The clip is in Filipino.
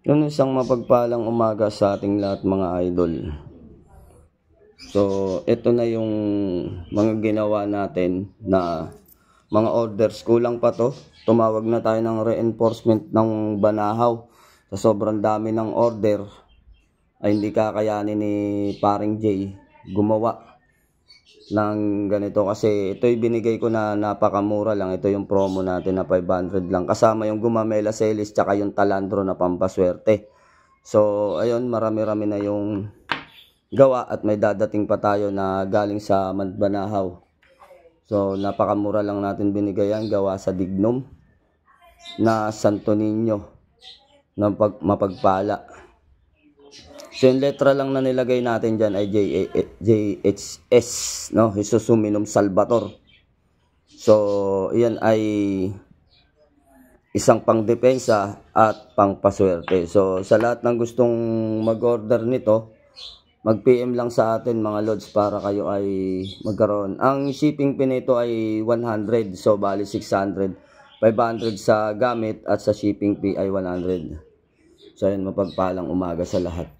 Yun, isang mapagpalang umaga sa ating lahat mga idol. So, ito na yung mga ginawa natin na mga orders. Kulang pa to. Tumawag na tayo ng reinforcement ng Banahaw. Sa sobrang dami ng order ay hindi kakayanin ni paring Jay gumawa ng ganito, kasi ito'y binigay ko na napakamura lang. Ito yung promo natin na 500 lang, kasama yung Gumamela Celis tsaka yung Talandro na pampaswerte. So ayun, marami-rami na yung gawa at may dadating pa tayo na galing sa Banahaw. So napakamura lang natin binigay yan, gawa sa Dignum na Santo Niño na mapagpala. So yung letra lang na nilagay natin dyan ay JHS, no? Jesus Huminum Salvator. So yan ay isang pangdepensa at pangpaswerte. So sa lahat ng gustong mag-order nito, mag-PM lang sa atin mga lods para kayo ay magkaroon. Ang shipping fee nito ay 100, so bali 600. 500 sa gamit at sa shipping fee ay 100. So yan, mapagpalang umaga sa lahat.